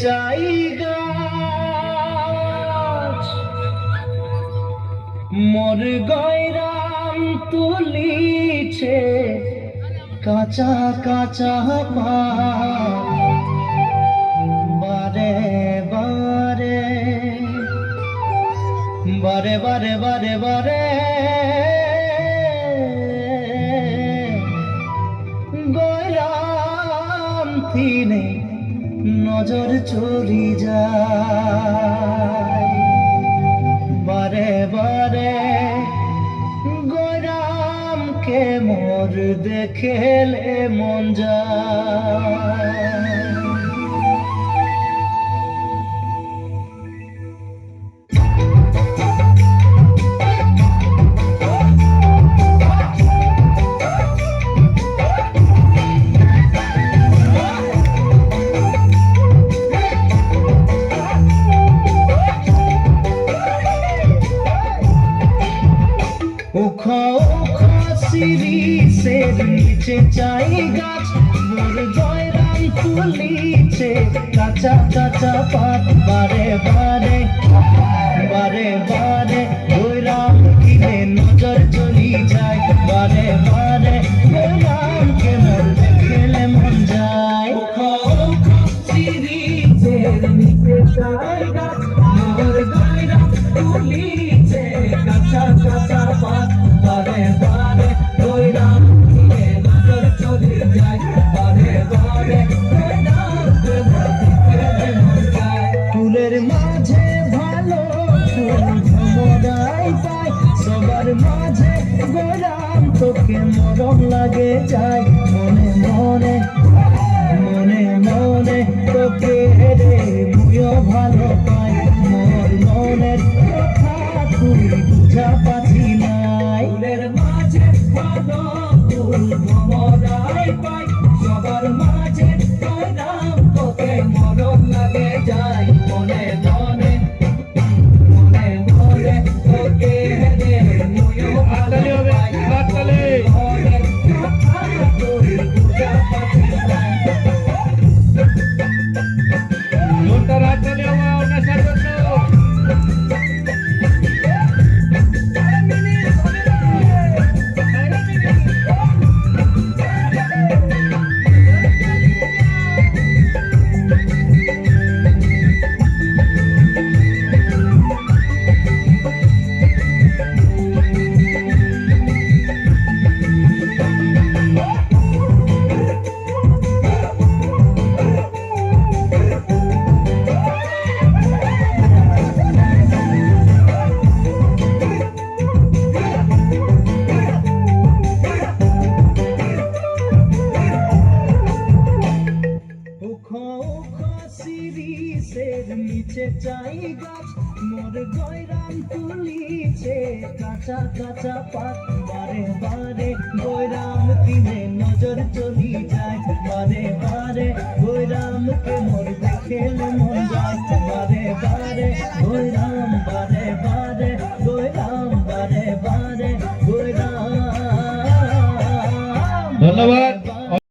চাই গাছ মোর গয়রাম তুলিছে কাঁচা কাঁচা বারে বারে বারে বারে বারে বারে গয়রাম থিনে নজর চলি যায় বারে বারে গয়রামকে মোর দেখেলে মন যায়। শিরিষের নিচে চাই গাছ মোর গয়রাম তুলিছে কাঁচা কাঁচা পাত বারে বারে বারে বারে গয়রাম কিনে নজর চলি যায় বারে বারে গয়রামকে মোর দেখেলে মন যায়। শিরিষের নিচে চাই গাছ মোর গয়রাম তুলিছে কাঁচা কাঁচা পাত বারে বারে গয়রাম কিনে নজর চলি যায় বারে বারে গয়রামকে মোর দেখেলে মন যায়। ফুলের মাঝে ভালো ফুল ভ্রমরাই পাই সবার মাঝে গয়রাম তোকে মরম লাগে যায় মনে মনে মনে মনে তোকে রে মুইও ভালো পাই মোর মনের কথা তুই বুঝা পাচ্ছি নাই। ফুলের মাঝে ভালো ফুল ভ্রমরাই পাই সবার মাঝে গয়রাম তোকে মরম লাগে যায় মনে মনে মনে মনে তোকে রে মুইও ভালো পাই মনের কথা তুই বুঝা পাচ্ছি নাই। শিরিষের নিচে চাই গাছ মোর গয়রাম তুলিছে কাঁচা কাঁচা পাত বারে বারে গয়রাম কিনে নজর চলি যায় বারে বারে গয়রামকে